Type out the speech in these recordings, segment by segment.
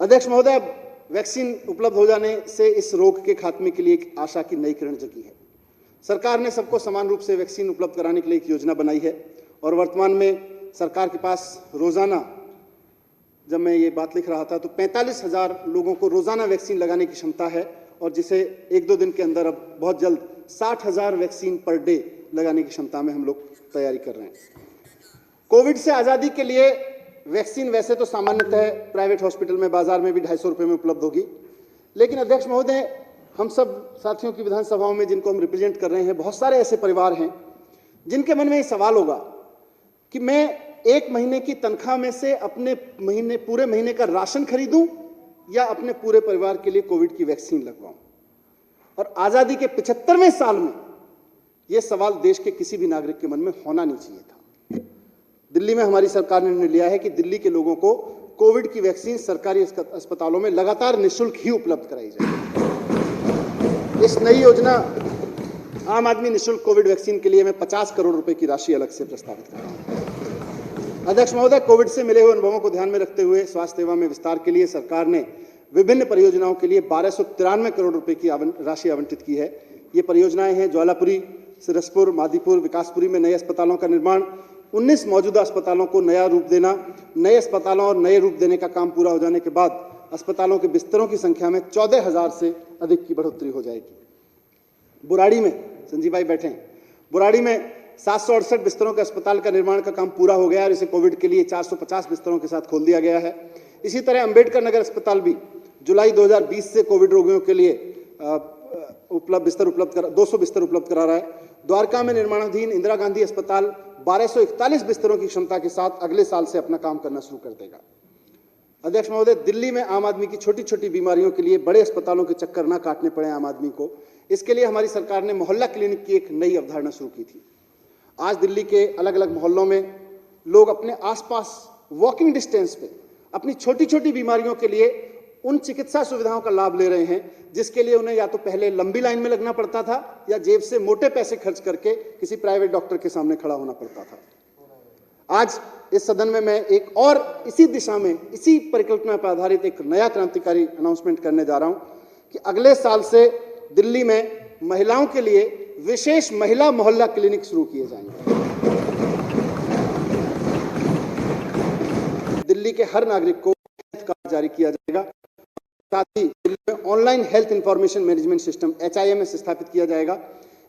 अध्यक्ष महोदय, वैक्सीन उपलब्ध हो जाने से इस रोग के खात्मे के लिए एक आशा की नई किरण जगी है। सरकार ने सबको समान रूप से वैक्सीन उपलब्ध कराने के लिए एक योजना बनाई है और वर्तमान में सरकार के पास रोजाना, जब मैं ये बात लिख रहा था तो 45,000 लोगों को रोजाना वैक्सीन लगाने की क्षमता है और जिसे 1-2 दिन के अंदर अब बहुत जल्द 60,000 वैक्सीन पर डे लगाने की क्षमता में हम लोग तैयारी कर रहे हैं। कोविड से आज़ादी के लिए वैक्सीन वैसे तो सामान्यतः प्राइवेट हॉस्पिटल में, बाजार में भी 250 रुपये में उपलब्ध होगी, लेकिन अध्यक्ष महोदय, हम सब साथियों की विधानसभाओं में जिनको हम रिप्रेजेंट कर रहे हैं, बहुत सारे ऐसे परिवार हैं जिनके मन में ये सवाल होगा कि मैं 1 महीने की तनख्वाह में से अपने पूरे महीने का राशन खरीदूं या अपने पूरे परिवार के लिए कोविड की वैक्सीन लगवाऊं। और आज़ादी के 75वें साल में यह सवाल देश के किसी भी नागरिक के मन में होना नहीं चाहिए था। दिल्ली में हमारी सरकार ने निर्णय लिया है कि दिल्ली के लोगों को कोविड की वैक्सीन सरकारी अस्पतालों में लगातार निःशुल्क ही उपलब्ध कराई जाएगी। इस नई योजना आम आदमी निःशुल्क कोविड वैक्सीन के लिए मैं 50 करोड़ रुपए की राशि अलग से प्रस्तावित कर रहा हूं। अध्यक्ष महोदय, कोविड से मिले हुए अनुभवों को ध्यान में रखते हुए स्वास्थ्य सेवा में विस्तार के लिए सरकार ने विभिन्न परियोजनाओं के लिए 1293 करोड़ रुपए की राशि आवंटित की है। ये परियोजनाएं हैं ज्वालापुरी, सिरसपुर, मादीपुर, विकासपुरी में नए अस्पतालों का निर्माण, 19 मौजूदा अस्पतालों को नया रूप देना, नए अस्पतालों और नए रूप देने का काम पूरा हो जाने के बाद अस्पतालों के बिस्तरों की संख्या में 14,000 से अधिक की बढ़ोतरी हो जाएगी। बुराड़ी में, संजीव भाई बैठे हैं, बुराड़ी में 768 बिस्तरों के अस्पताल का निर्माण का काम पूरा हो गया और इसे कोविड के लिए 450 बिस्तरों के साथ खोल दिया गया है। इसी तरह अंबेडकर नगर अस्पताल भी जुलाई 2020 से कोविड रोगियों के लिए 200 बिस्तर उपलब्ध करा रहा है। द्वारका में निर्माणाधीन इंदिरा गांधी अस्पताल 1241 बिस्तरों की क्षमता के साथ अगले साल से अपना काम करना शुरू कर देगा। अध्यक्ष महोदय, दिल्ली में आम आदमी की छोटी छोटी बीमारियों के लिए बड़े अस्पतालों के चक्कर न काटने पड़े आम आदमी को, इसके लिए हमारी सरकार ने मोहल्ला क्लिनिक की एक नई अवधारणा शुरू की थी। आज दिल्ली के अलग अलग मोहल्लों में लोग अपने आसपास वॉकिंग डिस्टेंस पे अपनी छोटी छोटी बीमारियों के लिए उन चिकित्सा सुविधाओं का लाभ ले रहे हैं जिसके लिए उन्हें या तो पहले लंबी लाइन में लगना पड़ता था या जेब से मोटे पैसे खर्च करके किसी प्राइवेट डॉक्टर के सामने खड़ा होना पड़ता था। आज इस सदन में मैं एक और इसी दिशा में, इसी परिकल्पना पर आधारित एक नया क्रांतिकारी अनाउंसमेंट करने जा रहा हूं कि अगले साल से दिल्ली में महिलाओं के लिए विशेष महिला मोहल्ला क्लिनिक शुरू किए जाएंगे। दिल्ली के हर नागरिक को हेल्थ कार्ड जारी किया जाएगा। साथ ही दिल्ली में online health information management system HIMS स्थापित किया जाएगा।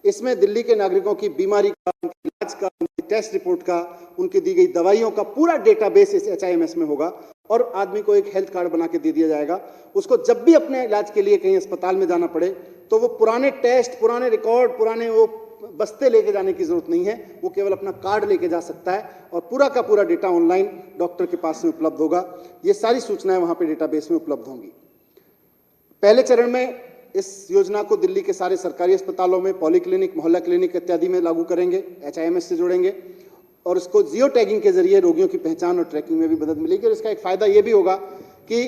इसमें दिल्ली के नागरिकों की बीमारी का, उनके इलाज का, उनकी टेस्ट रिपोर्ट का, उनकी दी गई दवाइयों का पूरा डेटाबेस इस HIMS में होगा और आदमी को एक हेल्थ कार्ड बना के दे दिया जाएगा। उसको जब भी अपने इलाज के लिए कहीं अस्पताल में जाना पड़े तो वो पुराने टेस्ट, पुराने रिकॉर्ड, पुराने वो बस्ते लेके जाने की जरूरत नहीं है। वो केवल अपना कार्ड लेके जा सकता है और पूरा का पूरा डेटा ऑनलाइन डॉक्टर के पास में उपलब्ध होगा। ये सारी सूचनाएं वहां पे डेटाबेस में उपलब्ध होंगी। पहले चरण में इस योजना को दिल्ली के सारे सरकारी अस्पतालों में, पॉलीक्लिनिक, मोहल्ला क्लिनिक इत्यादि में लागू करेंगे, HIMS से जोड़ेंगे और इसको जियो टैगिंग के जरिए रोगियों की पहचान और ट्रैकिंग में भी मदद मिलेगी। और इसका एक फायदा ये भी होगा कि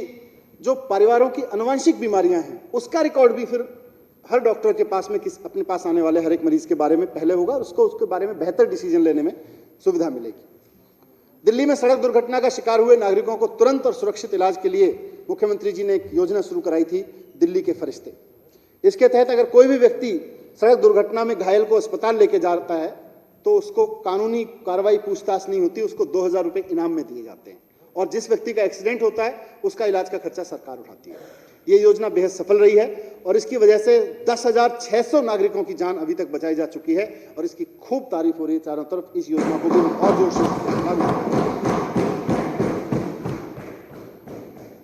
जो परिवारों की आनुवंशिक बीमारियां हैं उसका रिकॉर्ड भी फिर हर डॉक्टर के पास में अपने पास आने वाले हर एक मरीज के बारे में पहले होगा और उसको उसके बारे में बेहतर डिसीजन लेने में सुविधा मिलेगी। दिल्ली में सड़क दुर्घटना का शिकार हुए नागरिकों को तुरंत और सुरक्षित इलाज के लिए मुख्यमंत्री जी ने एक योजना शुरू कराई थी, दिल्ली के फरिश्ते। इसके तहत अगर कोई भी व्यक्ति सड़क दुर्घटना में घायल को अस्पताल लेके जाता है तो उसको कानूनी कार्रवाई, पूछताछ नहीं होती, उसको 2,000 रुपये इनाम में दिए जाते हैं और जिस व्यक्ति का एक्सीडेंट होता है उसका इलाज का खर्चा सरकार उठाती है। ये योजना बेहद सफल रही है और इसकी वजह से 10,600 नागरिकों की जान अभी तक बचाई जा चुकी है और इसकी खूब तारीफ हो रही है चारों तरफ। इस योजना को भी और जोर से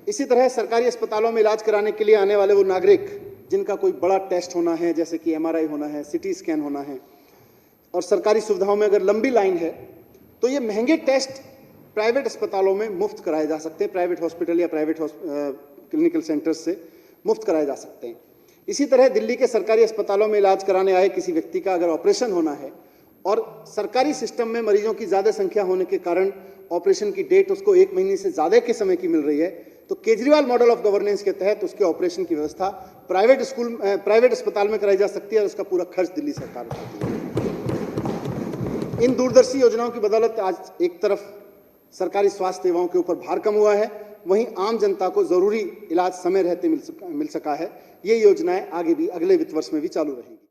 इसी तरह सरकारी अस्पतालों में इलाज कराने के लिए आने वाले वो नागरिक जिनका कोई बड़ा टेस्ट होना है, जैसे कि MRI होना है, CT स्कैन होना है और सरकारी सुविधाओं में अगर लंबी लाइन है तो ये महंगे टेस्ट प्राइवेट अस्पतालों में मुफ्त कराए जा सकते हैं। प्राइवेट हॉस्पिटल या प्राइवेट क्लिनिकल सेंटर्स से मुफ्त कराए जा सकते हैं। इसी तरह दिल्ली के सरकारी अस्पतालों में इलाज कराने आए किसी व्यक्ति का अगर ऑपरेशन होना है और सरकारी सिस्टम में मरीजों की ज़्यादा संख्या होने के कारण ऑपरेशन की डेट उसको 1 महीने से ज़्यादा के समय की मिल रही है तो केजरीवाल मॉडल ऑफ गवर्नेंस के तहत उसके ऑपरेशन की व्यवस्था प्राइवेट अस्पताल में कराई जा सकती है और उसका पूरा खर्च दिल्ली सरकार उठाती है। इन दूरदर्शी योजनाओं की बदौलत आज एक तरफ सरकारी स्वास्थ्य सेवाओं के ऊपर भार कम हुआ है वहीं आम जनता को जरूरी इलाज समय रहते मिल सका है। ये योजनाएं आगे भी अगले वित्त वर्ष में भी चालू रहेंगी।